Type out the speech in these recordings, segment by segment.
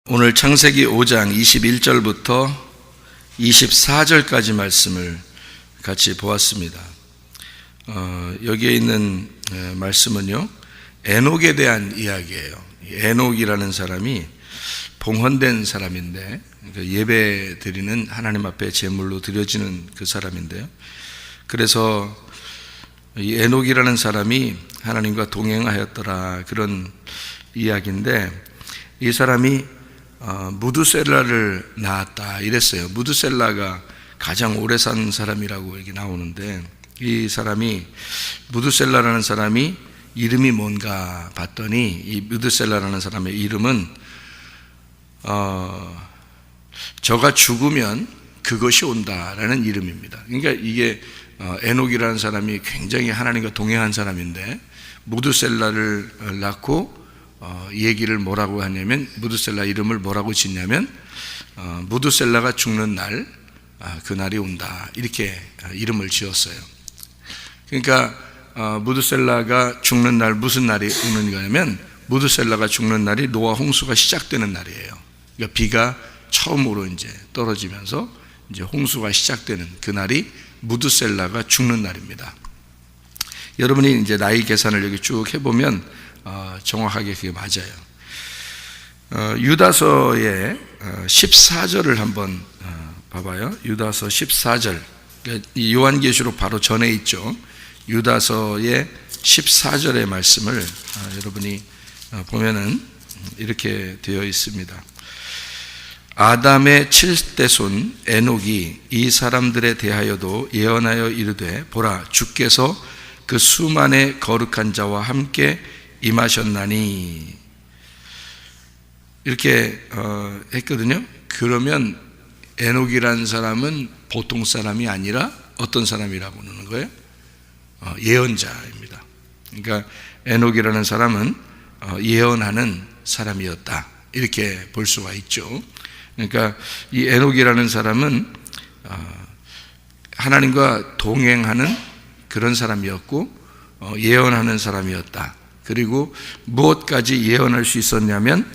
오늘 창세기 5장 21절부터 24절까지 말씀을 같이 보았습니다. 여기에 있는 말씀은요, 에녹에 대한 이야기예요. 에녹이라는 사람이 봉헌된 사람인데, 예배 드리는 하나님 앞에 제물로 드려지는 그 사람인데요. 그래서 이 에녹이라는 사람이 하나님과 동행하였더라, 그런 이야기인데, 이 사람이 무두셀라를 낳았다 이랬어요. 무두셀라가 가장 오래 산 사람이라고 여기 나오는데, 이 사람이, 무두셀라라는 사람이 이름이 뭔가 봤더니, 이 무두셀라라는 사람의 이름은 저가 죽으면 그것이 온다라는 이름입니다. 그러니까 이게 에녹이라는 사람이 굉장히 하나님과 동행한 사람인데, 무두셀라를 낳고 얘기를 뭐라고 하냐면, 무두셀라 이름을 뭐라고 짓냐면, 무두셀라가 죽는 날, 그날이 온다, 이렇게 이름을 지었어요. 그러니까 무두셀라가 죽는 날, 무슨 날이 오는 거냐면, 무두셀라가 죽는 날이 노아 홍수가 시작되는 날이에요. 그러니까 비가 처음으로 이제 떨어지면서 이제 홍수가 시작되는 그날이 무두셀라가 죽는 날입니다. 여러분이 이제 나이 계산을 여기 쭉 해보면 정확하게 그게 맞아요. 유다서의 14절을 한번 봐봐요. 유다서 14절, 이 요한계시록 바로 전에 있죠. 유다서의 14절의 말씀을 여러분이 보면은 이렇게 되어 있습니다. 아담의 7대손 에녹이 이 사람들에 대하여도 예언하여 이르되, 보라, 주께서 그 수만의 거룩한 자와 함께 임하셨나니, 이렇게 했거든요. 그러면 에녹이라는 사람은 보통 사람이 아니라 어떤 사람이라고 하는 거예요? 예언자입니다. 그러니까 에녹이라는 사람은 예언하는 사람이었다, 이렇게 볼 수가 있죠. 그러니까 이 에녹이라는 사람은 하나님과 동행하는 그런 사람이었고, 예언하는 사람이었다. 그리고 무엇까지 예언할 수 있었냐면,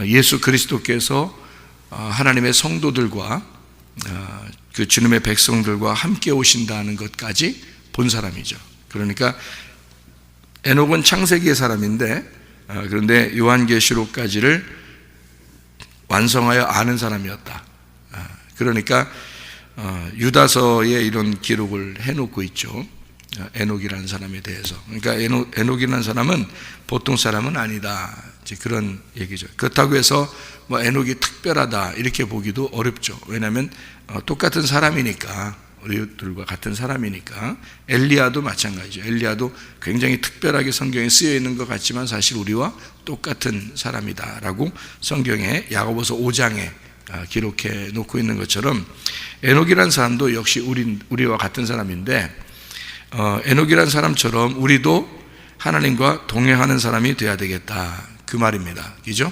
예수 그리스도께서 하나님의 성도들과 그 주님의 백성들과 함께 오신다는 것까지 본 사람이죠. 그러니까 에녹은 창세기의 사람인데, 그런데 요한계시록까지를 완성하여 아는 사람이었다. 그러니까 유다서에 이런 기록을 해놓고 있죠. 에녹이라는 사람에 대해서. 그러니까 에녹이라는 사람은 보통 사람은 아니다, 이제 그런 얘기죠. 그렇다고 해서 뭐 에녹이 특별하다 이렇게 보기도 어렵죠. 왜냐하면 똑같은 사람이니까, 우리들과 같은 사람이니까. 엘리야도 마찬가지죠. 엘리야도 굉장히 특별하게 성경에 쓰여 있는 것 같지만 사실 우리와 똑같은 사람이다라고 성경에 야고보서 5장에 기록해 놓고 있는 것처럼, 에녹이라는 사람도 역시 우리와 같은 사람인데, 에녹이라는 사람처럼 우리도 하나님과 동행하는 사람이 돼야 되겠다, 그 말입니다. 그죠?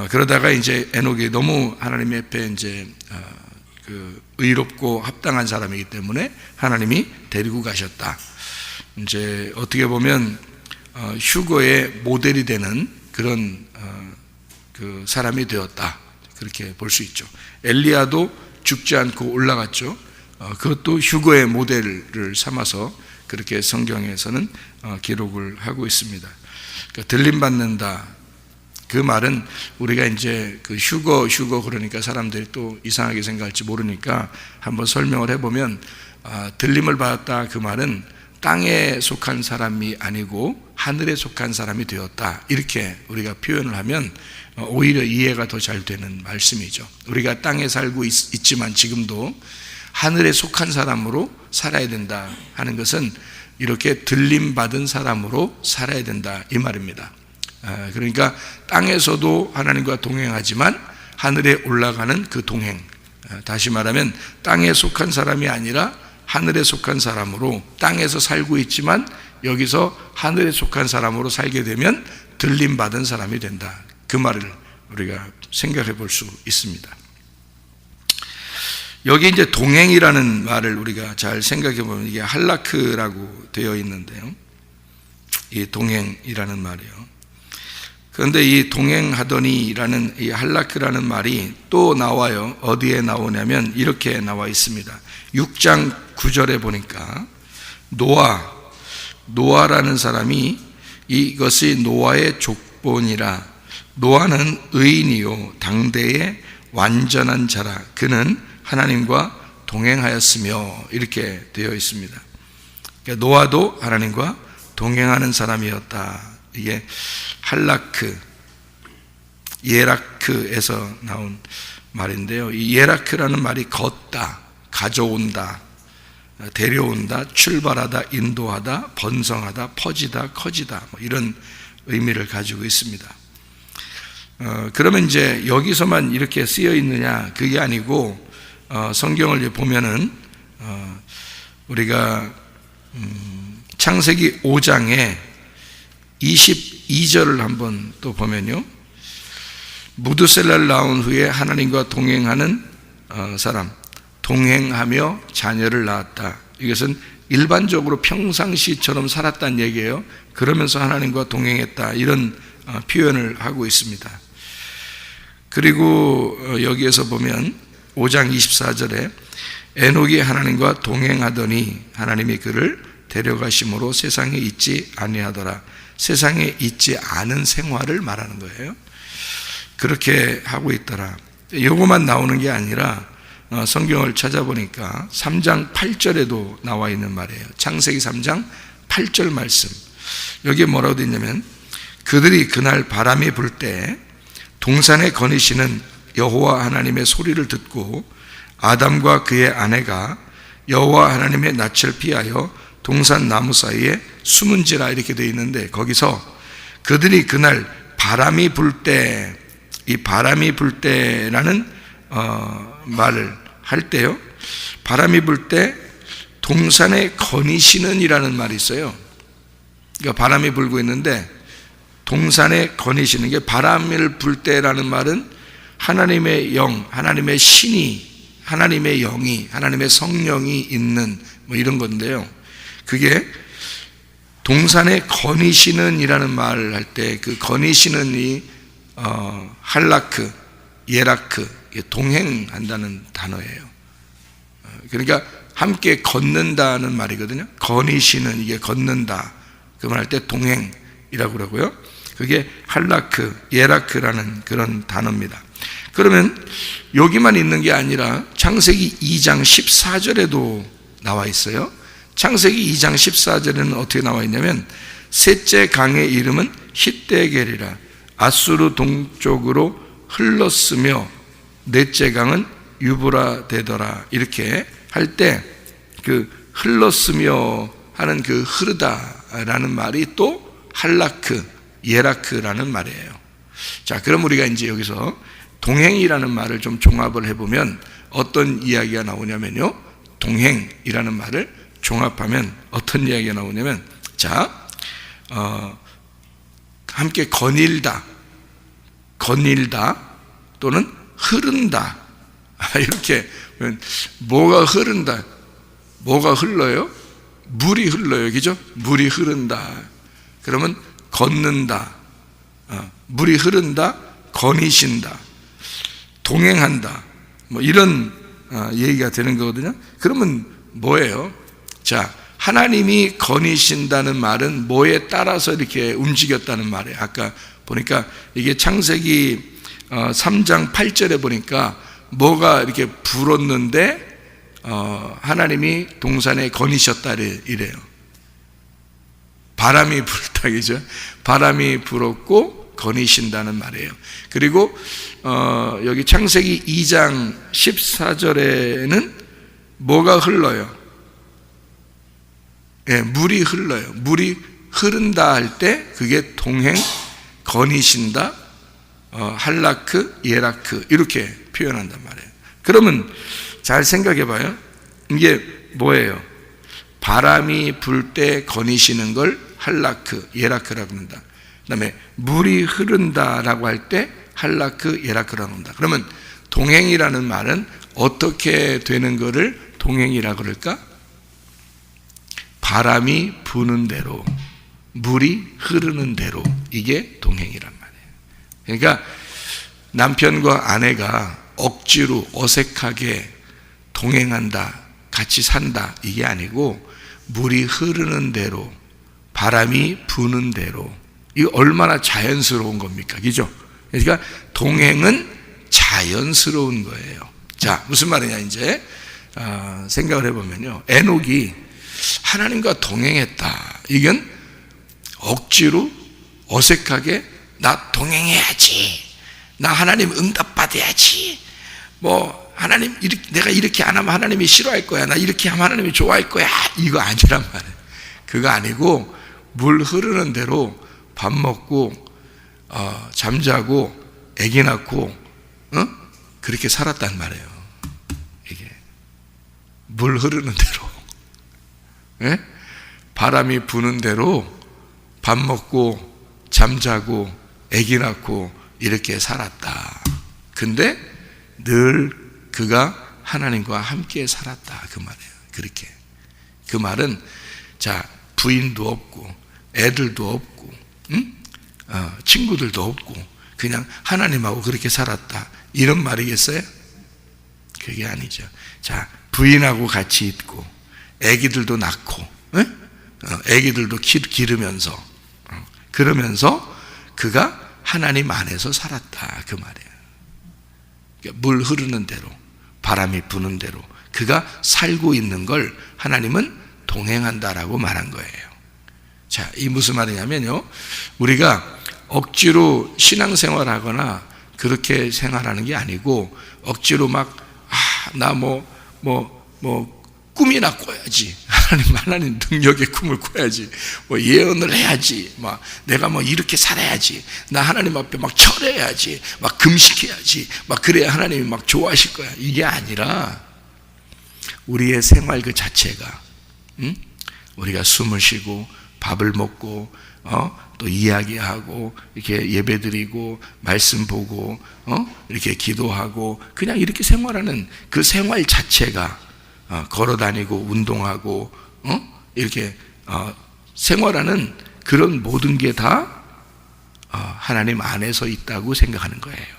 그러다가 이제 에녹이 너무 하나님 앞에 이제 그 의롭고 합당한 사람이기 때문에 하나님이 데리고 가셨다. 이제 어떻게 보면 휴거의 모델이 되는 그런 그 사람이 되었다, 그렇게 볼 수 있죠. 엘리야도 죽지 않고 올라갔죠. 그것도 휴거의 모델을 삼아서 그렇게 성경에서는 기록을 하고 있습니다. 그러니까 들림받는다, 그 말은 우리가 이제 그 휴거 그러니까 사람들이 또 이상하게 생각할지 모르니까 한번 설명을 해보면, 들림을 받았다, 그 말은 땅에 속한 사람이 아니고 하늘에 속한 사람이 되었다, 이렇게 우리가 표현을 하면 오히려 이해가 더 잘 되는 말씀이죠. 우리가 땅에 살고 있지만 지금도 하늘에 속한 사람으로 살아야 된다 하는 것은 이렇게 들림받은 사람으로 살아야 된다, 이 말입니다. 그러니까 땅에서도 하나님과 동행하지만 하늘에 올라가는 그 동행, 다시 말하면 땅에 속한 사람이 아니라 하늘에 속한 사람으로, 땅에서 살고 있지만 여기서 하늘에 속한 사람으로 살게 되면 들림받은 사람이 된다, 그 말을 우리가 생각해 볼 수 있습니다. 여기 이제 동행이라는 말을 우리가 잘 생각해 보면 이게 할라크라고 되어 있는데요, 이 동행이라는 말이요, 그런데 이 동행하더니라는 이 할라크라는 말이 또 나와요. 어디에 나오냐면 이렇게 나와 있습니다. 6장 9절에 보니까 노아라는 사람이 이것이 노아의 족본이라. 노아는 의인이요 당대의 완전한 자라. 그는 하나님과 동행하였으며, 이렇게 되어 있습니다. 그러니까 노아도 하나님과 동행하는 사람이었다. 이게 할라크, 예라크에서 나온 말인데요. 이 예라크라는 말이 걷다, 가져온다, 데려온다, 출발하다, 인도하다, 번성하다, 퍼지다, 커지다, 이런 의미를 가지고 있습니다. 그러면 이제 여기서만 이렇게 쓰여 있느냐? 그게 아니고 성경을 보면은 우리가 창세기 5장에 22절을 한번 또 보면요, 무드셀라를 낳은 후에 하나님과 동행하는 사람, 동행하며 자녀를 낳았다. 이것은 일반적으로 평상시처럼 살았다는 얘기예요. 그러면서 하나님과 동행했다, 이런 표현을 하고 있습니다. 그리고 여기에서 보면 5장 24절에 에녹이 하나님과 동행하더니 하나님이 그를 데려가심으로 세상에 있지 아니하더라. 세상에 있지 않은 생활을 말하는 거예요. 그렇게 하고 있더라. 이것만 나오는 게 아니라 성경을 찾아보니까 3장 8절에도 나와 있는 말이에요. 창세기 3장 8절 말씀. 여기에 뭐라고 되어 있냐면, 그들이 그날 바람이 불 때 동산에 거니시는 여호와 하나님의 소리를 듣고 아담과 그의 아내가 여호와 하나님의 낯을 피하여 동산 나무 사이에 숨은지라, 이렇게 되어 있는데, 거기서 그들이 그날 바람이 불 때, 이 바람이 불 때라는 말을 할 때요, 바람이 불 때 동산에 거니시는 이라는 말이 있어요. 그러니까 바람이 불고 있는데 동산에 거니시는 게, 바람을 불 때라는 말은 하나님의 영, 하나님의 신이, 하나님의 영이, 하나님의 성령이 있는 이런 건데요, 그게 동산에 거니시는 이라는 말을 할 때 그 거니시는 이 할라크, 예라크, 동행한다는 단어예요. 그러니까 함께 걷는다는 말이거든요. 거니시는, 이게 걷는다, 그 말 할 때 동행이라고 그러고요. 그게 할라크, 예라크라는 그런 단어입니다. 그러면 여기만 있는 게 아니라 창세기 2장 14절에도 나와 있어요. 창세기 2장 14절에는 어떻게 나와 있냐면, 셋째 강의 이름은 히데겔이라. 아수르 동쪽으로 흘렀으며 넷째 강은 유브라 되더라. 이렇게 할 때 그 흘렀으며 하는 그 흐르다라는 말이 또 할라크, 예라크라는 말이에요. 자, 그럼 우리가 이제 여기서 동행이라는 말을 좀 종합을 해보면 어떤 이야기가 나오냐면요, 동행이라는 말을 종합하면 어떤 이야기가 나오냐면, 자, 함께 거닐다 또는 흐른다, 이렇게. 뭐가 흐른다, 뭐가 흘러요? 물이 흘러요, 그죠? 물이 흐른다. 그러면 걷는다, 물이 흐른다, 거니신다, 동행한다, 이런 얘기가 되는 거거든요. 그러면 뭐예요? 자, 하나님이 거니신다는 말은 뭐에 따라서 이렇게 움직였다는 말이에요. 아까 보니까 이게 창세기 3장 8절에 보니까 뭐가 이렇게 불었는데 하나님이 동산에 거니셨다 이래요. 바람이 불다, 그죠? 바람이 불었고 거니신다는 말이에요. 그리고 여기 창세기 2장 14절에는 뭐가 흘러요? 예, 물이 흘러요. 물이 흐른다 할 때 그게 동행, 거니신다, 할라크, 예라크, 이렇게 표현한단 말이에요. 그러면 잘 생각해 봐요. 이게 뭐예요? 바람이 불 때 거니시는 걸 할라크, 예라크라고 합니다. 그 다음에 물이 흐른다라고 할 때 할라크, 예라크라고 합니다. 그러면 동행이라는 말은 어떻게 되는 거를 동행이라고 그럴까? 바람이 부는 대로, 물이 흐르는 대로, 이게 동행이란 말이에요. 그러니까 남편과 아내가 억지로 어색하게 동행한다, 같이 산다, 이게 아니고 물이 흐르는 대로, 바람이 부는 대로. 이거 얼마나 자연스러운 겁니까? 그죠? 그러니까 동행은 자연스러운 거예요. 자, 무슨 말이냐, 이제 생각을 해보면요, 에녹이 하나님과 동행했다. 이건 억지로 어색하게 나 동행해야지, 나 하나님 응답받아야지, 뭐 하나님 내가 이렇게 안 하면 하나님이 싫어할 거야, 나 이렇게 하면 하나님이 좋아할 거야, 이거 아니란 말이에요. 그거 아니고 물 흐르는 대로 밥 먹고 잠자고 아기 낳고 그렇게 살았단 말이에요. 이게 물 흐르는 대로, 예? 바람이 부는 대로 밥 먹고 잠자고 아기 낳고 이렇게 살았다. 근데 늘 그가 하나님과 함께 살았다, 그 말이에요. 그렇게. 그 말은, 자, 부인도 없고 애들도 없고 친구들도 없고 그냥 하나님하고 그렇게 살았다, 이런 말이겠어요? 그게 아니죠. 자, 부인하고 같이 있고 애기들도 낳고 애기들도 기르면서 그러면서 그가 하나님 안에서 살았다, 그 말이에요. 그러니까 물 흐르는 대로, 바람이 부는 대로 그가 살고 있는 걸 하나님은 동행한다라고 말한 거예요. 자, 이 무슨 말이냐면요, 우리가 억지로 신앙생활하거나 그렇게 생활하는 게 아니고 억지로 막 나 꿈이나 꿔야지, 하나님 능력의 꿈을 꿔야지, 뭐 예언을 해야지, 막 내가 뭐 이렇게 살아야지, 나 하나님 앞에 막 절해야지, 막 금식해야지, 막 그래야 하나님이 막 좋아하실 거야, 이게 아니라 우리의 생활 그 자체가, 우리가 숨을 쉬고 밥을 먹고 또 이야기하고 이렇게 예배드리고 말씀 보고 이렇게 기도하고 그냥 이렇게 생활하는 그 생활 자체가, 걸어다니고 운동하고 이렇게 생활하는 그런 모든 게 다 하나님 안에서 있다고 생각하는 거예요.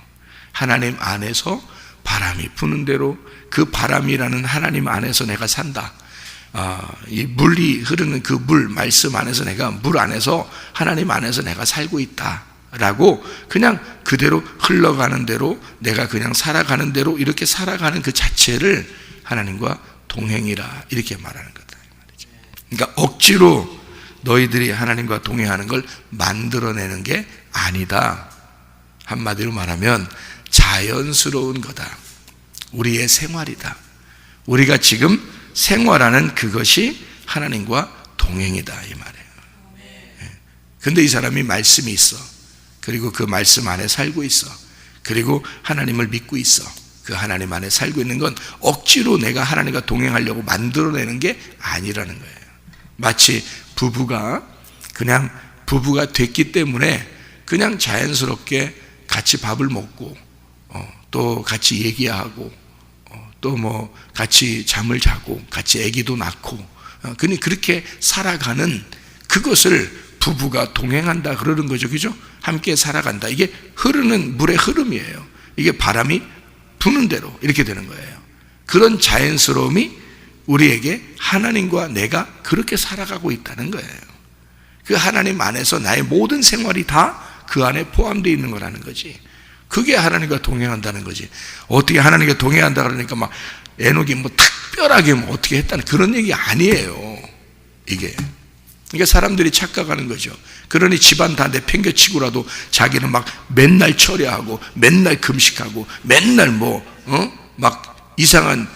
하나님 안에서 바람이 부는 대로 그 바람이라는 하나님 안에서 내가 산다. 이 물이 흐르는 그 물, 말씀 안에서 내가 물 안에서 하나님 안에서 내가 살고 있다 라고 그냥 그대로 흘러가는 대로 내가 그냥 살아가는 대로 이렇게 살아가는 그 자체를 하나님과 동행이라 이렇게 말하는 거다, 그러니까 억지로 너희들이 하나님과 동행하는 걸 만들어내는 게 아니다. 한마디로 말하면 자연스러운 거다, 우리의 생활이다. 우리가 지금 생활하는 그것이 하나님과 동행이다, 이 말이에요. 근데 이 사람이 말씀이 있어, 그리고 그 말씀 안에 살고 있어, 그리고 하나님을 믿고 있어. 그 하나님 안에 살고 있는 건 억지로 내가 하나님과 동행하려고 만들어내는 게 아니라는 거예요. 마치 부부가 그냥 부부가 됐기 때문에 그냥 자연스럽게 같이 밥을 먹고 또 같이 얘기하고 또 뭐 같이 잠을 자고 같이 아기도 낳고 그냥 그렇게 살아가는 그것을 부부가 동행한다 그러는 거죠. 그죠? 함께 살아간다. 이게 흐르는 물의 흐름이에요. 이게 바람이 부는 대로 이렇게 되는 거예요. 그런 자연스러움이 우리에게 하나님과 내가 그렇게 살아가고 있다는 거예요. 그 하나님 안에서 나의 모든 생활이 다 그 안에 포함되어 있는 거라는 거지. 그게 하나님과 동행한다는 거지. 어떻게 하나님과 동행한다 그러니까 막 에녹이 뭐 특별하게 뭐 어떻게 했다는 그런 얘기 아니에요. 이게. 그러니까 사람들이 착각하는 거죠. 그러니 집안 다 내팽개치고라도 자기는 막 맨날 철야하고 맨날 금식하고 맨날 막 이상한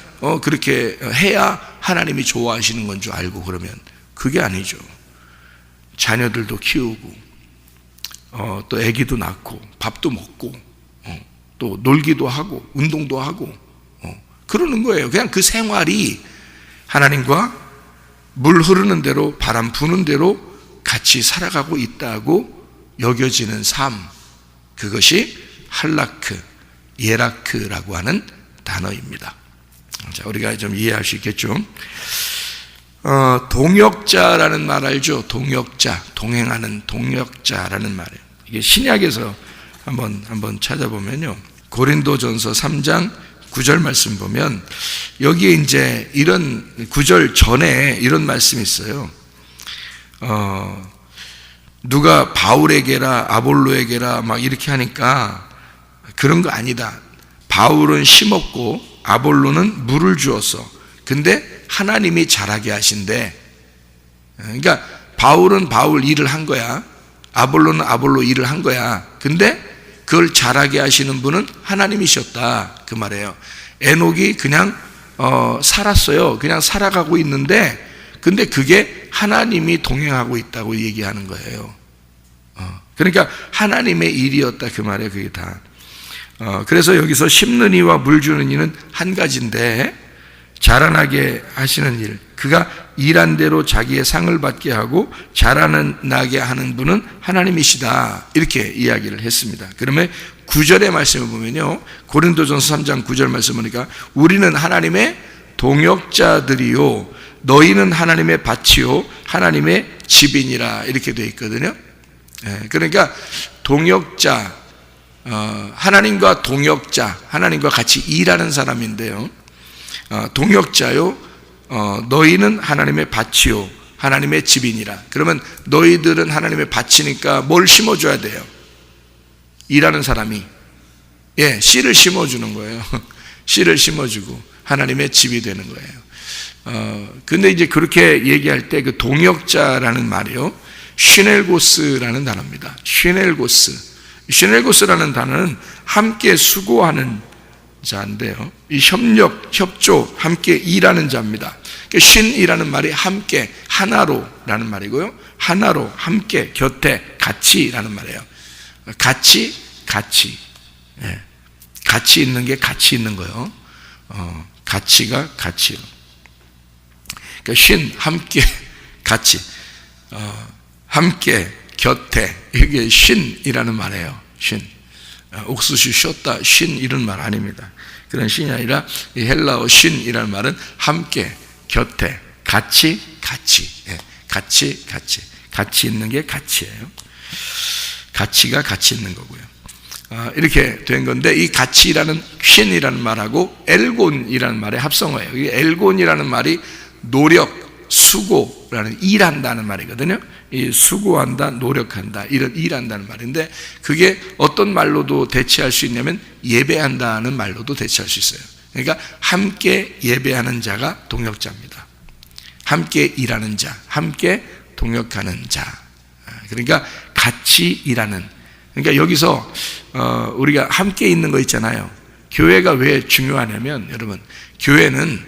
그렇게 해야 하나님이 좋아하시는 건 줄 알고 그러면 그게 아니죠. 자녀들도 키우고 또 아기도 낳고 밥도 먹고 또 놀기도 하고 운동도 하고 그러는 거예요. 그냥 그 생활이 하나님과 물 흐르는 대로 바람 부는 대로 같이 살아가고 있다고 여겨지는 삶, 그것이 할라크, 예라크라고 하는 단어입니다. 자, 우리가 좀 이해할 수 있겠죠? 동역자라는 말 알죠? 동역자, 동행하는 동역자라는 말이에요. 이게 신약에서 한번 찾아보면요. 고린도전서 3장 9절 말씀 보면 여기에 이제 이런 9절 전에 이런 말씀이 있어요. 누가 바울에게라 아볼로에게라 막 이렇게 하니까 그런 거 아니다. 바울은 심었고 아볼로는 물을 주었어. 근데 하나님이 자라게 하신대. 그러니까 바울은 바울 일을 한 거야. 아볼로는 아볼로 일을 한 거야. 근데 그걸 자라게 하시는 분은 하나님이셨다 그 말이에요. 에녹이 그냥 살았어요. 그냥 살아가고 있는데 근데 그게 하나님이 동행하고 있다고 얘기하는 거예요. 그러니까 하나님의 일이었다 그 말이에요. 그게 다. 그래서 여기서 심는 이와 물 주는 이는 한 가지인데 자라나게 하시는 일, 그가 일한 대로 자기의 상을 받게 하고 자라나게 하는 분은 하나님이시다 이렇게 이야기를 했습니다. 그러면 9절의 말씀을 보면요, 고린도전서 3장 9절 말씀 보니까 우리는 하나님의 동역자들이요 너희는 하나님의 밭이요 하나님의 집이니라 이렇게 되어 있거든요. 그러니까 동역자, 하나님과 동역자, 하나님과 같이 일하는 사람인데요, 동역자요 너희는 하나님의 밭이요 하나님의 집이니라. 그러면 너희들은 하나님의 밭이니까 뭘 심어줘야 돼요? 일하는 사람이 씨를 심어주는 거예요. 씨를 심어주고 하나님의 집이 되는 거예요. 근데 이제 그렇게 얘기할 때 그 동역자라는 말이요 시넬고스라는 단어입니다. 시넬고스라는 단어는 함께 수고하는 자인데요, 이 협력, 협조, 함께 일하는 자입니다. 신이라는 말이 함께, 하나로라는 말이고요, 하나로, 함께, 곁에, 같이라는 말이에요. 같이 있는 게 같이 있는 거예요. 가치가 같이요. 그러니까 신, 함께, 같이, 함께, 곁에, 이게 신이라는 말이에요. 신. 옥수수 쉬었다, 신 이런 말 아닙니다. 그런 신이 아니라 이 헬라어 신이라는 말은 함께, 곁에, 같이 있는 게 가치예요. 가치가 같이 있는 거고요. 이렇게 된 건데 이 가치라는 신이라는 말하고 엘곤이라는 말의 합성어예요. 이 엘곤이라는 말이 노력, 수고라는 일한다는 말이거든요. 이 수고한다, 노력한다, 이런 일한다는 말인데 그게 어떤 말로도 대체할 수 있냐면 예배한다는 말로도 대체할 수 있어요. 그러니까 함께 예배하는 자가 동역자입니다. 함께 일하는 자, 함께 동역하는 자. 그러니까 같이 일하는. 그러니까 여기서 우리가 함께 있는 거 있잖아요. 교회가 왜 중요하냐면 여러분, 교회는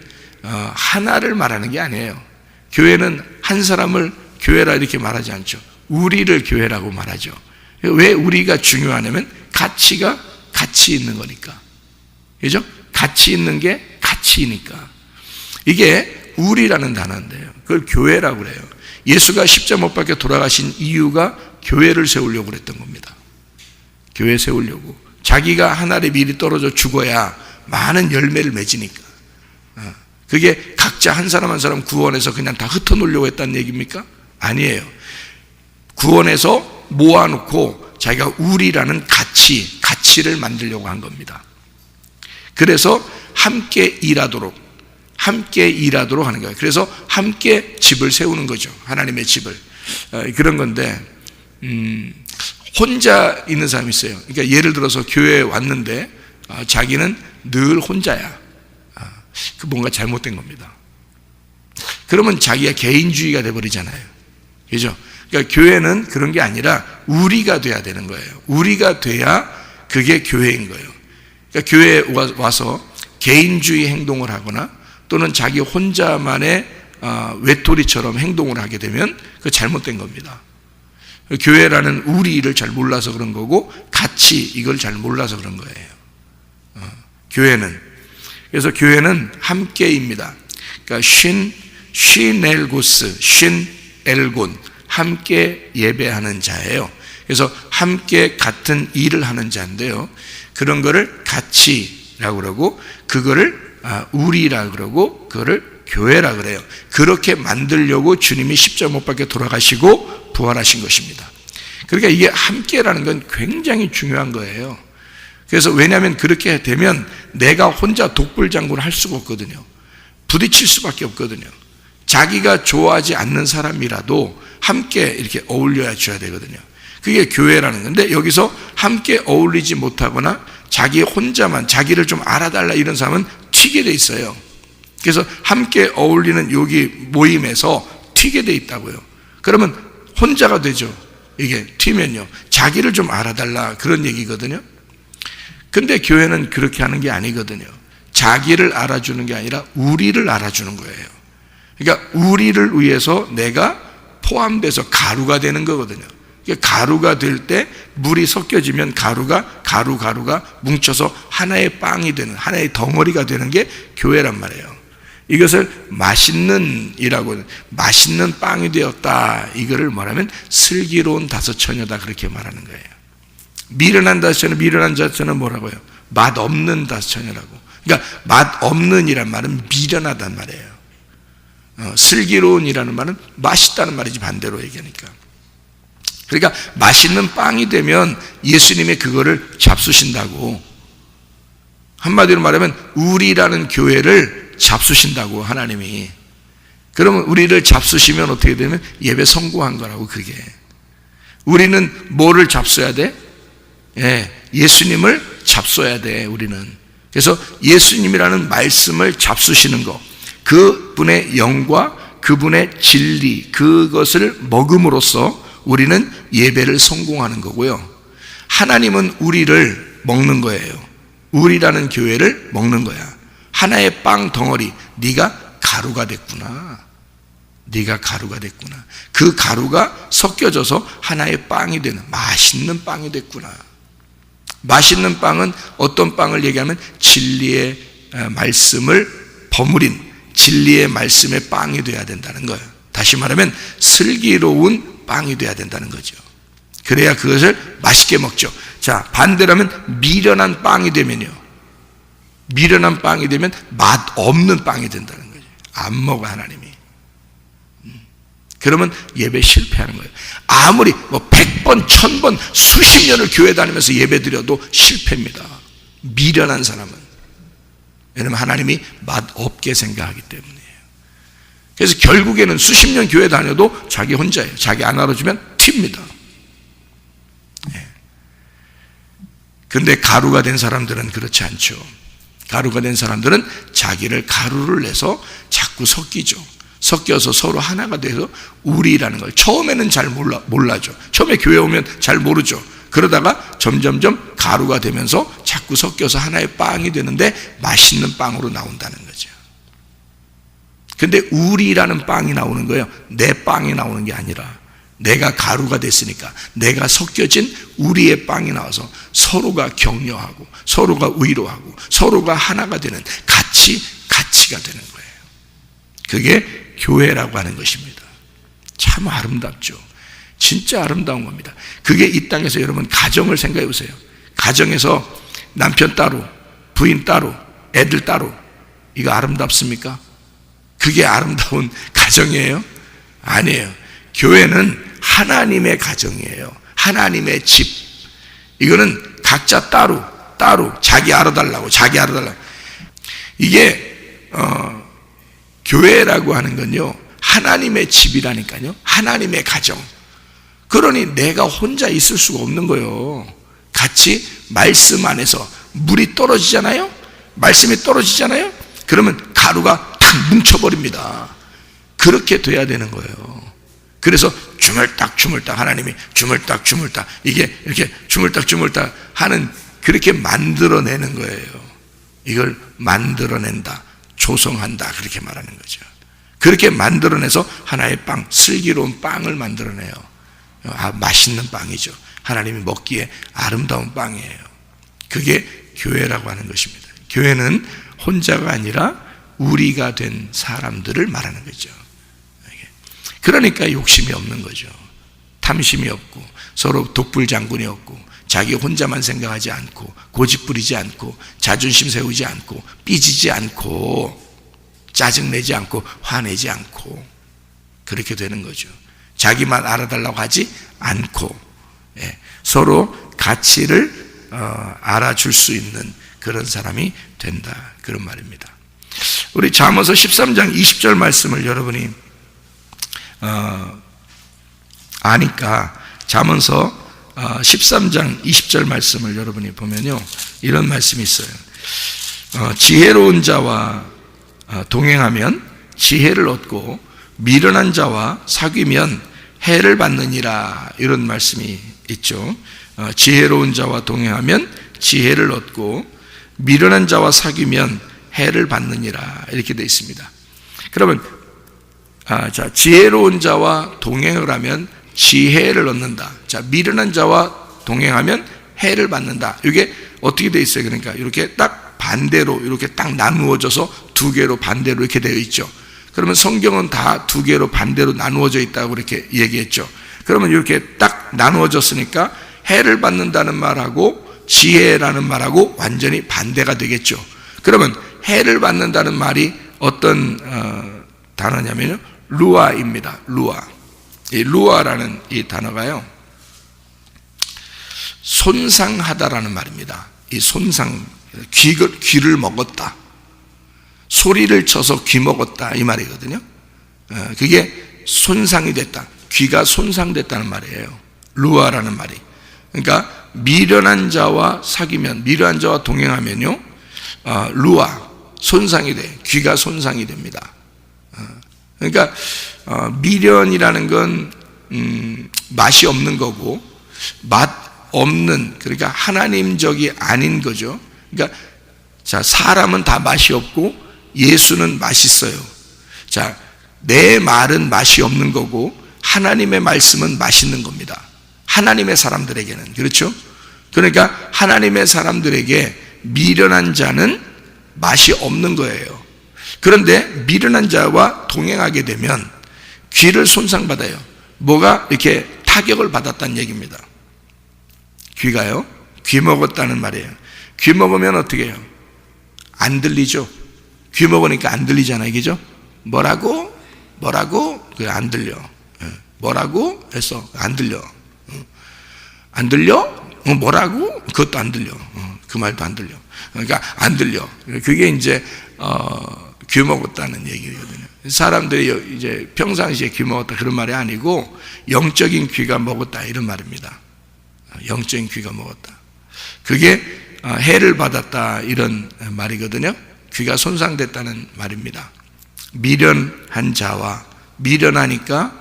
하나를 말하는 게 아니에요. 교회는 한 사람을 교회라 이렇게 말하지 않죠. 우리를 교회라고 말하죠. 왜 우리가 중요하냐면 가치가 같이 있는 거니까. 그죠? 같이 있는 게 가치니까. 이게 우리라는 단어인데요, 그걸 교회라고 그래요. 예수가 십자가 못 박혀 돌아가신 이유가 교회를 세우려고 그랬던 겁니다. 교회 세우려고. 자기가 하늘에 미리 떨어져 죽어야 많은 열매를 맺으니까. 그게 각자 한 사람 한 사람 구원해서 그냥 다 흩어놓으려고 했다는 얘기입니까? 아니에요. 구원해서 모아놓고 자기가 우리라는 가치를 만들려고 한 겁니다. 그래서 함께 일하도록 하는 거예요. 그래서 함께 집을 세우는 거죠. 하나님의 집을. 그런 건데 혼자 있는 사람이 있어요. 그러니까 예를 들어서 교회에 왔는데 자기는 늘 혼자야. 그 뭔가 잘못된 겁니다. 그러면 자기가 개인주의가 돼버리잖아요. 그죠? 그러니까 교회는 그런 게 아니라 우리가 돼야 되는 거예요. 우리가 돼야 그게 교회인 거예요. 그러니까 교회에 와서 개인주의 행동을 하거나 또는 자기 혼자만의 외톨이처럼 행동을 하게 되면 그거 잘못된 겁니다. 교회라는 우리를 잘 몰라서 그런 거고 같이 이걸 잘 몰라서 그런 거예요. 그래서 교회는 함께입니다. 그러니까 시넬고스, 신엘곤, 함께 예배하는 자예요. 그래서 함께 같은 일을 하는 자인데요, 그런 거를 가치라고 그러고 그거를 우리라고 그러고 그거를 교회라 그래요. 그렇게 만들려고 주님이 십자가 못 박혀 돌아가시고 부활하신 것입니다. 그러니까 이게 함께라는 건 굉장히 중요한 거예요. 그래서 왜냐하면 그렇게 되면 내가 혼자 독불장군을 할 수가 없거든요. 부딪힐 수밖에 없거든요. 자기가 좋아하지 않는 사람이라도 함께 이렇게 어울려야 줘야 되거든요. 그게 교회라는 건데, 여기서 함께 어울리지 못하거나 자기 혼자만 자기를 좀 알아달라 이런 사람은 튀게 돼 있어요. 그래서 함께 어울리는 여기 모임에서 튀게 돼 있다고요. 그러면 혼자가 되죠. 이게 튀면요, 자기를 좀 알아달라 그런 얘기거든요. 근데 교회는 그렇게 하는 게 아니거든요. 자기를 알아주는 게 아니라 우리를 알아주는 거예요. 그러니까 우리를 위해서 내가 포함돼서 가루가 되는 거거든요. 가루가 될 때 물이 섞여지면 가루가 뭉쳐서 하나의 빵이 되는, 하나의 덩어리가 되는 게 교회란 말이에요. 이것을 맛있는 빵이 되었다, 이거를 말하면 슬기로운 다섯 처녀다, 그렇게 말하는 거예요. 미련한 자처는 뭐라고요? 맛없는 다섯 처녀라고. 그러니까 맛없는이란 말은 미련하단 말이에요. 슬기로운이라는 말은 맛있다는 말이지, 반대로 얘기하니까. 그러니까 맛있는 빵이 되면 예수님이 그거를 잡수신다고. 한마디로 말하면 우리라는 교회를 잡수신다고, 하나님이. 그러면 우리를 잡수시면 어떻게 되면 예배 성공한 거라고. 그게 우리는 뭐를 잡숴야 돼? 예수님을 잡숴야 돼, 우리는. 그래서 예수님이라는 말씀을 잡수시는 거, 그분의 영과 그분의 진리, 그것을 먹음으로써 우리는 예배를 성공하는 거고요. 하나님은 우리를 먹는 거예요. 우리라는 교회를 먹는 거야. 하나의 빵 덩어리, 네가 가루가 됐구나. 네가 가루가 됐구나. 그 가루가 섞여져서 하나의 빵이 되는, 맛있는 빵이 됐구나. 맛있는 빵은 어떤 빵을 얘기하면 진리의 말씀을 버무린 진리의 말씀의 빵이 되어야 된다는 거예요. 다시 말하면 슬기로운 빵이 돼야 된다는 거죠. 그래야 그것을 맛있게 먹죠. 자, 반대로 하면 미련한 빵이 되면요, 미련한 빵이 되면 맛없는 빵이 된다는 거죠. 안 먹어, 하나님이. 그러면 예배 실패하는 거예요. 아무리 100번, 1000번, 수십 년을 교회 다니면서 예배 드려도 실패입니다. 미련한 사람은. 왜냐하면 하나님이 맛없게 생각하기 때문이에요. 그래서 결국에는 수십 년 교회 다녀도 자기 혼자예요. 자기 안 알아주면 튑니다. 그런데 가루가 된 사람들은 그렇지 않죠. 가루가 된 사람들은 자기를 가루를 내서 자꾸 섞이죠. 섞여서 서로 하나가 돼서 우리라는 걸 처음에는 잘 몰라죠. 처음에 교회 오면 잘 모르죠. 그러다가 점점점 가루가 되면서 자꾸 섞여서 하나의 빵이 되는데 맛있는 빵으로 나온다는 거죠. 근데 우리라는 빵이 나오는 거예요. 내 빵이 나오는 게 아니라 내가 가루가 됐으니까 내가 섞여진 우리의 빵이 나와서 서로가 격려하고 서로가 위로하고 서로가 하나가 되는 가치가 되는 거예요. 그게 교회라고 하는 것입니다. 참 아름답죠. 진짜 아름다운 겁니다. 그게 이 땅에서 여러분 가정을 생각해 보세요. 가정에서 남편 따로, 부인 따로, 애들 따로, 이거 아름답습니까? 그게 아름다운 가정이에요? 아니에요. 교회는 하나님의 가정이에요. 하나님의 집. 이거는 각자 따로 자기 알아달라고. 이게 교회라고 하는 건요, 하나님의 집이라니까요. 하나님의 가정. 그러니 내가 혼자 있을 수가 없는 거예요. 같이 말씀 안에서 물이 떨어지잖아요. 말씀이 떨어지잖아요. 그러면 가루가 탁 뭉쳐버립니다. 그렇게 돼야 되는 거예요. 그래서 주물딱 하나님이 주물딱 이게 이렇게 주물딱 하는, 그렇게 만들어내는 거예요. 이걸 만들어낸다, 조성한다, 그렇게 말하는 거죠. 그렇게 만들어내서 하나의 빵, 슬기로운 빵을 만들어내요. 맛있는 빵이죠. 하나님이 먹기에 아름다운 빵이에요. 그게 교회라고 하는 것입니다. 교회는 혼자가 아니라 우리가 된 사람들을 말하는 거죠. 그러니까 욕심이 없는 거죠. 탐심이 없고 서로 독불장군이 없고 자기 혼자만 생각하지 않고 고집부리지 않고 자존심 세우지 않고 삐지지 않고 짜증내지 않고 화내지 않고 그렇게 되는 거죠. 자기만 알아달라고 하지 않고 서로 가치를 알아줄 수 있는 그런 사람이 된다, 그런 말입니다. 우리 잠언서 13장 20절 말씀을 여러분이 아니까 잠언서 13장 20절 말씀을 여러분이 보면요, 이런 말씀이 있어요. 지혜로운 자와 동행하면 지혜를 얻고 미련한 자와 사귀면 해를 받느니라, 이런 말씀이 있죠. 지혜로운 자와 동행하면 지혜를 얻고 미련한 자와 사귀면 해를 받느니라, 이렇게 되어 있습니다. 그러면 자, 지혜로운 자와 동행을 하면 지혜를 얻는다. 자, 미련한 자와 동행하면 해를 받는다. 이게 어떻게 되어 있어요? 그러니까 이렇게 딱 반대로 이렇게 딱 나누어져서 두 개로 반대로 이렇게 되어 있죠. 그러면 성경은 다 두 개로 반대로 나누어져 있다고 이렇게 얘기했죠. 그러면 이렇게 딱 나누어졌으니까 해를 받는다는 말하고 지혜라는 말하고 완전히 반대가 되겠죠. 그러면 해를 받는다는 말이 어떤 단어냐면요, 루아입니다. 루아. 이 루아라는 이 단어가요, 손상하다라는 말입니다. 이 손상, 귀를 먹었다, 소리를 쳐서 귀 먹었다, 이 말이거든요. 그게 손상이 됐다, 귀가 손상됐다는 말이에요, 루아라는 말이. 그러니까 미련한 자와 사귀면, 미련한 자와 동행하면요, 루아, 손상이 돼, 귀가 손상이 됩니다. 그러니까 미련이라는 건 맛이 없는 거고, 맛 없는, 그러니까 하나님적이 아닌 거죠. 그러니까 자, 사람은 다 맛이 없고 예수는 맛있어요. 자, 내 말은 맛이 없는 거고 하나님의 말씀은 맛있는 겁니다. 하나님의 사람들에게는. 그렇죠? 그러니까 하나님의 사람들에게 미련한 자는 맛이 없는 거예요. 그런데 미련한 자와 동행하게 되면 귀를 손상받아요. 뭐가 이렇게 타격을 받았다는 얘기입니다. 귀가요, 귀 먹었다는 말이에요. 귀 먹으면 어떻게 해요? 안 들리죠? 귀 먹으니까 안 들리잖아요, 그죠? 뭐라고? 그게 안 들려. 뭐라고? 해서 안 들려. 안 들려? 뭐라고? 그것도 안 들려. 그 말도 안 들려. 그러니까 안 들려. 그게 이제 귀 먹었다는 얘기거든요. 사람들이 이제 평상시에 귀 먹었다 그런 말이 아니고 영적인 귀가 먹었다, 이런 말입니다. 영적인 귀가 먹었다. 그게 해를 받았다, 이런 말이거든요. 귀가 손상됐다는 말입니다. 미련한 자와, 미련하니까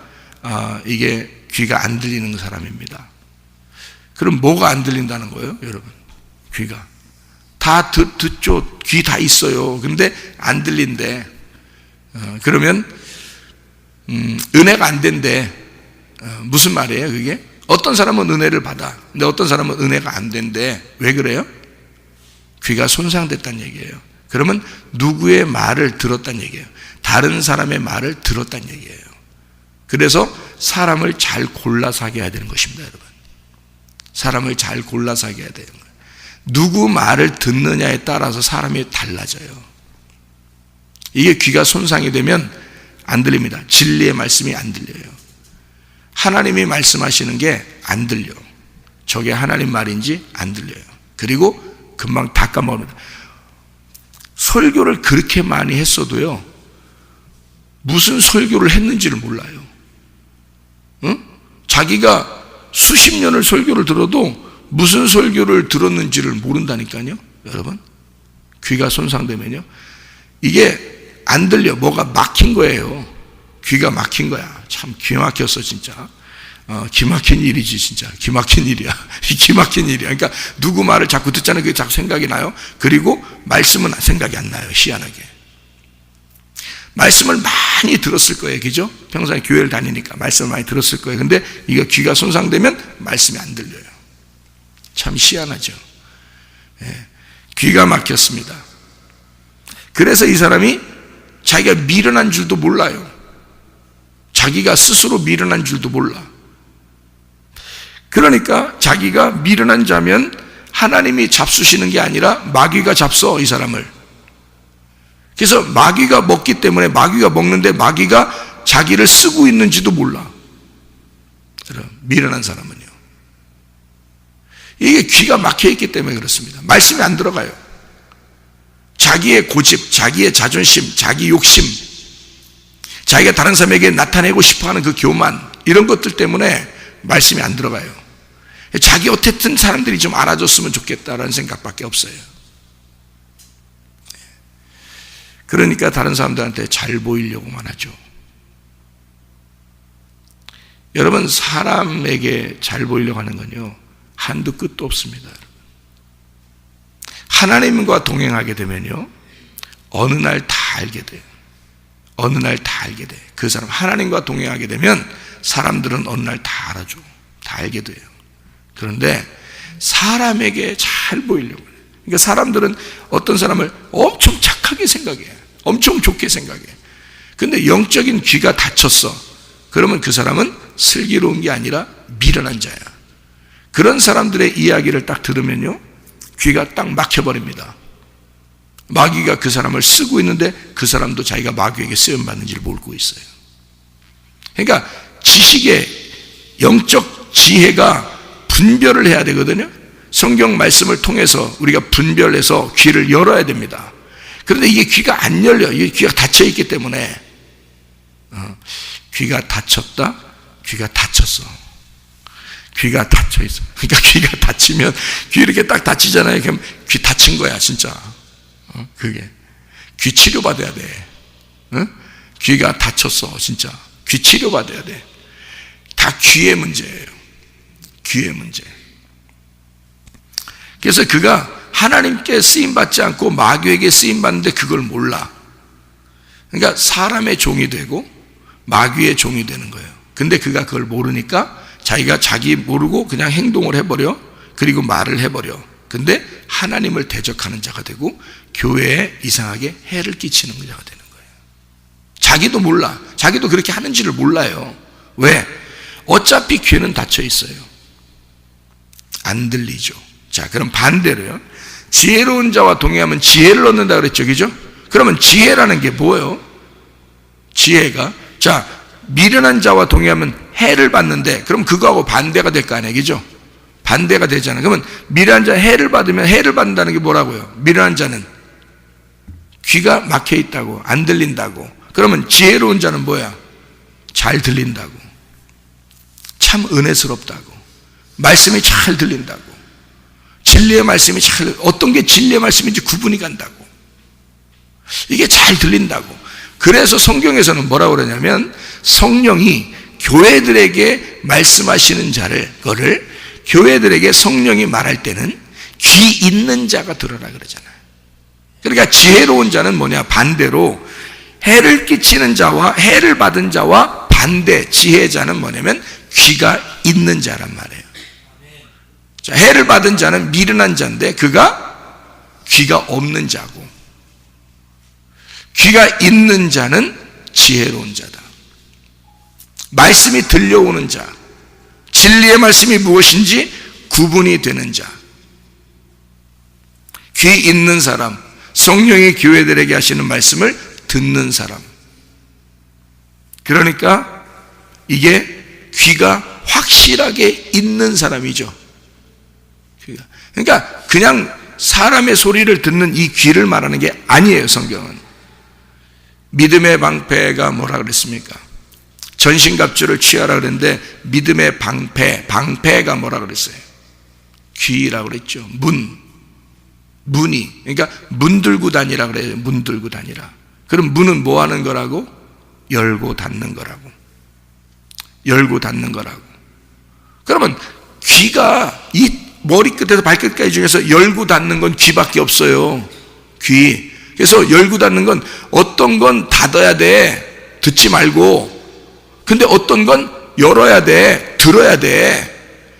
이게 귀가 안 들리는 사람입니다. 그럼 뭐가 안 들린다는 거예요, 여러분? 귀가 다 듣죠. 귀 다 있어요. 근데 안 들린대. 그러면 은혜가 안 된대. 무슨 말이에요, 그게? 어떤 사람은 은혜를 받아. 근데 어떤 사람은 은혜가 안 된대. 왜 그래요? 귀가 손상됐다는 얘기예요. 그러면 누구의 말을 들었다는 얘기예요? 다른 사람의 말을 들었다는 얘기예요. 그래서 사람을 잘 골라서 하게 해야 되는 것입니다, 여러분. 사람을 잘 골라서 하게 해야 되는 거예요. 누구 말을 듣느냐에 따라서 사람이 달라져요. 이게 귀가 손상이 되면 안 들립니다. 진리의 말씀이 안 들려요. 하나님이 말씀하시는 게 안 들려. 저게 하나님 말인지 안 들려요. 그리고 금방 다 까먹습니다. 설교를 그렇게 많이 했어도요, 무슨 설교를 했는지를 몰라요. 응? 자기가 수십 년을 설교를 들어도 무슨 설교를 들었는지를 모른다니까요, 여러분. 귀가 손상되면요, 이게 안 들려. 뭐가 막힌 거예요. 귀가 막힌 거야. 참 기막혔어, 진짜. 기막힌 일이지, 진짜. 기막힌 일이야. 기막힌 일이야. 그러니까 누구 말을 자꾸 듣잖아요. 그게 자꾸 생각이 나요. 그리고 말씀은 생각이 안 나요, 희한하게. 말씀을 많이 들었을 거예요, 그죠? 평소에 교회를 다니니까 말씀을 많이 들었을 거예요. 근데 이거 귀가 손상되면 말씀이 안 들려요. 참 희한하죠. 예. 귀가 막혔습니다. 그래서 이 사람이 자기가 미련한 줄도 몰라요. 자기가 스스로 미련한 줄도 몰라. 그러니까 자기가 미련한 자면 하나님이 잡수시는 게 아니라 마귀가 잡숴, 이 사람을. 그래서 마귀가 먹기 때문에, 마귀가 먹는데 마귀가 자기를 쓰고 있는지도 몰라. 미련한 사람은요. 이게 귀가 막혀 있기 때문에 그렇습니다. 말씀이 안 들어가요. 자기의 고집, 자기의 자존심, 자기 욕심, 자기가 다른 사람에게 나타내고 싶어하는 그 교만, 이런 것들 때문에 말씀이 안 들어가요. 자기 어쨌든 사람들이 좀 알아줬으면 좋겠다라는 생각밖에 없어요. 그러니까 다른 사람들한테 잘 보이려고만 하죠. 여러분, 사람에게 잘 보이려고 하는 건요, 한두 끝도 없습니다. 하나님과 동행하게 되면요, 어느 날 다 알게 돼요. 어느 날 다 알게 돼. 그 사람, 하나님과 동행하게 되면 사람들은 어느 날 다 알아줘. 다 알게 돼요. 그런데 사람에게 잘 보이려고 해요. 그러니까 사람들은 어떤 사람을 엄청 착하게 생각해. 엄청 좋게 생각해. 근데 영적인 귀가 닫혔어. 그러면 그 사람은 슬기로운 게 아니라 미련한 자야. 그런 사람들의 이야기를 딱 들으면요, 귀가 딱 막혀버립니다. 마귀가 그 사람을 쓰고 있는데 그 사람도 자기가 마귀에게 쓰임받는지를 모르고 있어요. 그러니까 지식의 영적 지혜가 분별을 해야 되거든요. 성경 말씀을 통해서 우리가 분별해서 귀를 열어야 됩니다. 그런데 이게 귀가 안 열려. 이게 귀가 닫혀 있기 때문에 귀가 닫혔다, 귀가 닫혔어. 귀가 닫혀 있어. 그러니까 귀가 닫히면, 귀 이렇게 딱 닫히잖아요. 그럼 귀 닫힌 거야, 진짜. 그게 귀 치료 받아야 돼. 귀가 닫혔어, 진짜. 귀 치료 받아야 돼. 다 귀의 문제예요. 귀의 문제. 그래서 그가 하나님께 쓰임 받지 않고 마귀에게 쓰임 받는데 그걸 몰라. 그러니까 사람의 종이 되고 마귀의 종이 되는 거예요. 근데 그가 그걸 모르니까 자기가 자기 모르고 그냥 행동을 해버려. 그리고 말을 해버려. 근데 하나님을 대적하는 자가 되고 교회에 이상하게 해를 끼치는 자가 되는 거예요. 자기도 몰라. 자기도 그렇게 하는지를 몰라요. 왜? 어차피 귀는 닫혀 있어요. 안 들리죠. 자, 그럼 반대로요, 지혜로운 자와 동행하면 지혜를 얻는다 그랬죠, 그죠? 그러면 지혜라는 게 뭐예요? 지혜가, 자, 미련한 자와 동행하면 해를 받는데, 그럼 그거하고 반대가 될 거 아니에요, 그죠? 반대가 되잖아요. 그러면 미련한 자 해를 받으면 해를 받는다는 게 뭐라고요? 미련한 자는 귀가 막혀 있다고, 안 들린다고. 그러면 지혜로운 자는 뭐야? 잘 들린다고, 참 은혜스럽다고, 말씀이 잘 들린다고, 진리의 말씀이 잘, 어떤 게 진리의 말씀인지 구분이 간다고, 이게 잘 들린다고. 그래서 성경에서는 뭐라고 그러냐면, 성령이 교회들에게 말씀하시는 거를 교회들에게 성령이 말할 때는 귀 있는 자가 들어라 그러잖아요. 그러니까 지혜로운 자는 뭐냐? 반대로 해를 끼치는 자와 해를 받은 자와 반대, 지혜자는 뭐냐면 귀가 있는 자란 말이에요. 자, 해를 받은 자는 미련한 자인데 그가 귀가 없는 자고, 귀가 있는 자는 지혜로운 자다. 말씀이 들려오는 자, 진리의 말씀이 무엇인지 구분이 되는 자, 귀 있는 사람, 성령이 교회들에게 하시는 말씀을 듣는 사람. 그러니까 이게 귀가 확실하게 있는 사람이죠. 그러니까 그냥 사람의 소리를 듣는 이 귀를 말하는 게 아니에요. 성경은 믿음의 방패가 뭐라 그랬습니까? 전신갑주를 취하라 그랬는데 믿음의 방패가 뭐라 그랬어요? 귀라고 그랬죠. 문이, 그러니까 문 들고 다니라 그래요. 문 들고 다니라. 그럼 문은 뭐 하는 거라고? 열고 닫는 거라고. 열고 닫는 거라고. 그러면 귀가 이 머리끝에서 발끝까지 중에서 열고 닫는 건 귀밖에 없어요. 귀. 그래서 열고 닫는 건 어떤 건 닫아야 돼. 듣지 말고. 근데 어떤 건 열어야 돼. 들어야 돼.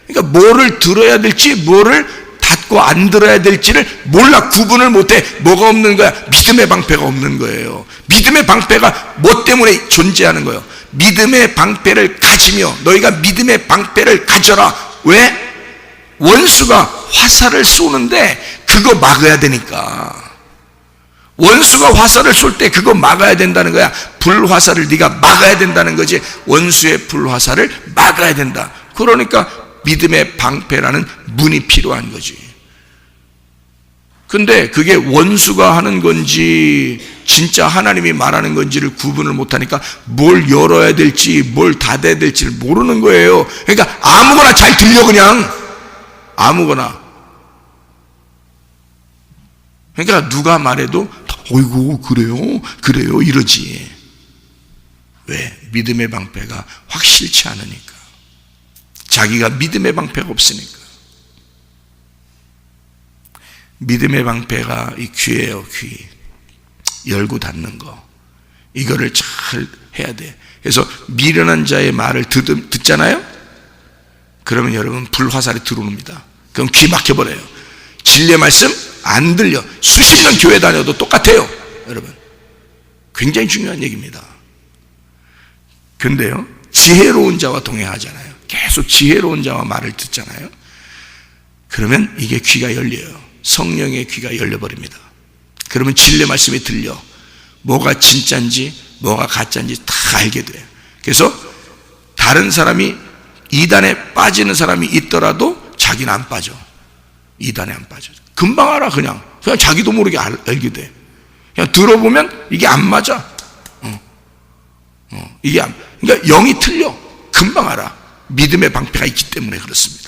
그러니까 뭐를 들어야 될지, 뭐를 닫고 안 들어야 될지를 몰라. 구분을 못해. 뭐가 없는 거야? 믿음의 방패가 없는 거예요. 믿음의 방패가 뭐 때문에 존재하는 거예요? 믿음의 방패를 가지며, 너희가 믿음의 방패를 가져라. 왜? 원수가 화살을 쏘는데 그거 막아야 되니까. 원수가 화살을 쏠 때 그거 막아야 된다는 거야. 불화살을 네가 막아야 된다는 거지. 원수의 불화살을 막아야 된다. 그러니까 믿음의 방패라는 문이 필요한 거지. 근데 그게 원수가 하는 건지 진짜 하나님이 말하는 건지를 구분을 못하니까 뭘 열어야 될지 뭘 닫아야 될지를 모르는 거예요. 그러니까 아무거나 잘 들려, 그냥 아무거나. 그러니까 누가 말해도 어이구 그래요 이러지. 왜? 믿음의 방패가 확실치 않으니까. 자기가 믿음의 방패가 없으니까. 믿음의 방패가 이 귀예요, 귀. 열고 닫는 거. 이거를 잘 해야 돼. 그래서 미련한 자의 말을 듣잖아요? 그러면 여러분 불화살이 들어옵니다. 그럼 귀 막혀버려요. 진리의 말씀 안 들려. 수십 년 교회 다녀도 똑같아요, 여러분. 굉장히 중요한 얘기입니다. 근데요, 지혜로운 자와 동행하잖아요. 계속 지혜로운 자와 말을 듣잖아요. 그러면 이게 귀가 열려요. 성령의 귀가 열려버립니다. 그러면 진리의 말씀이 들려. 뭐가 진짜인지 뭐가 가짜인지 다 알게 돼요. 그래서 다른 사람이 이단에 빠지는 사람이 있더라도 자기는 안 빠져. 이단에 안 빠져. 금방 알아. 그냥 자기도 모르게 알게 돼. 그냥 들어보면 이게 안 맞아. 그러니까 영이 틀려. 금방 알아. 믿음의 방패가 있기 때문에 그렇습니다.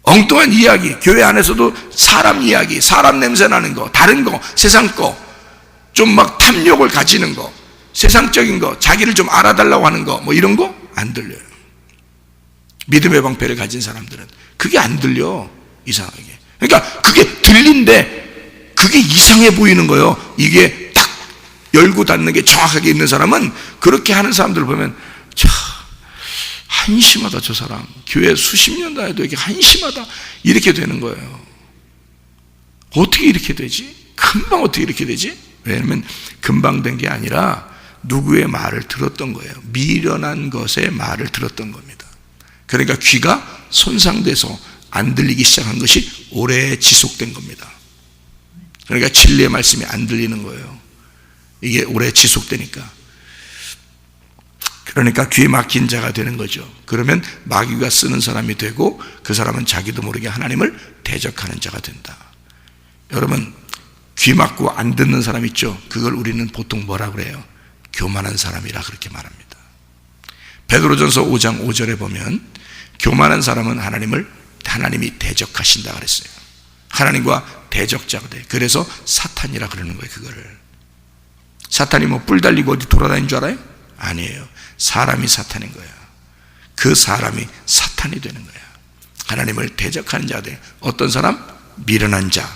엉뚱한 이야기, 교회 안에서도 사람 이야기, 사람 냄새 나는 거, 다른 거, 세상 거, 좀 막 탐욕을 가지는 거, 세상적인 거, 자기를 좀 알아달라고 하는 거, 뭐 이런 거 안 들려요. 믿음의 방패를 가진 사람들은 그게 안 들려, 이상하게. 그러니까 그게 들린데 그게 이상해 보이는 거예요. 이게 딱 열고 닫는 게 정확하게 있는 사람은, 그렇게 하는 사람들 보면 참 한심하다, 저 사람. 교회 수십 년 다녀도 이게 한심하다, 이렇게 되는 거예요. 어떻게 이렇게 되지? 금방 어떻게 이렇게 되지? 왜냐하면 금방 된 게 아니라 누구의 말을 들었던 거예요. 미련한 것의 말을 들었던 겁니다. 그러니까 귀가 손상돼서 안 들리기 시작한 것이 오래 지속된 겁니다. 그러니까 진리의 말씀이 안 들리는 거예요. 이게 오래 지속되니까. 그러니까 귀에 막힌 자가 되는 거죠. 그러면 마귀가 쓰는 사람이 되고 그 사람은 자기도 모르게 하나님을 대적하는 자가 된다. 여러분, 귀 막고 안 듣는 사람 있죠? 그걸 우리는 보통 뭐라 그래요? 교만한 사람이라 그렇게 말합니다. 베드로전서 5장 5절에 보면 교만한 사람은 하나님이 대적하신다 그랬어요. 하나님과 대적자가 돼. 그래서 사탄이라 그러는 거예요. 그거를. 사탄이 뭐 뿔 달리고 어디 돌아다니는 줄 알아요? 아니에요. 사람이 사탄인 거야. 그 사람이 사탄이 되는 거야. 하나님을 대적하는 자가 돼. 어떤 사람? 미련한 자,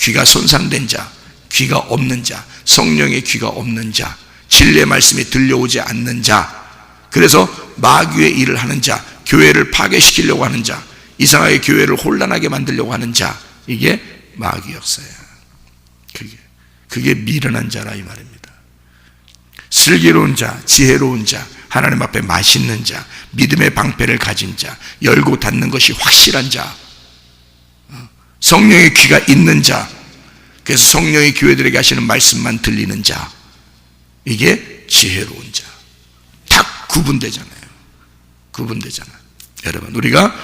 귀가 손상된 자, 귀가 없는 자, 성령의 귀가 없는 자, 진리의 말씀이 들려오지 않는 자, 그래서 마귀의 일을 하는 자, 교회를 파괴시키려고 하는 자, 이상하게 교회를 혼란하게 만들려고 하는 자, 이게 마귀 역사야. 그게 미련한 자라 이 말입니다. 슬기로운 자, 지혜로운 자, 하나님 앞에 맛있는 자, 믿음의 방패를 가진 자, 열고 닫는 것이 확실한 자, 성령의 귀가 있는 자, 그래서 성령의 교회들에게 하시는 말씀만 들리는 자, 이게 지혜로운 자. 딱 구분되잖아요. 여러분, 우리가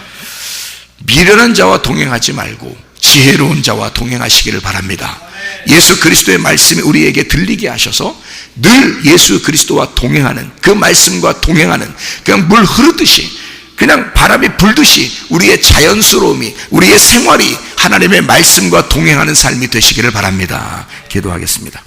미련한 자와 동행하지 말고 지혜로운 자와 동행하시기를 바랍니다. 예수 그리스도의 말씀이 우리에게 들리게 하셔서 늘 예수 그리스도와 동행하는, 그 말씀과 동행하는, 그냥 물 흐르듯이, 그냥 바람이 불듯이 우리의 자연스러움이, 우리의 생활이 하나님의 말씀과 동행하는 삶이 되시기를 바랍니다. 기도하겠습니다.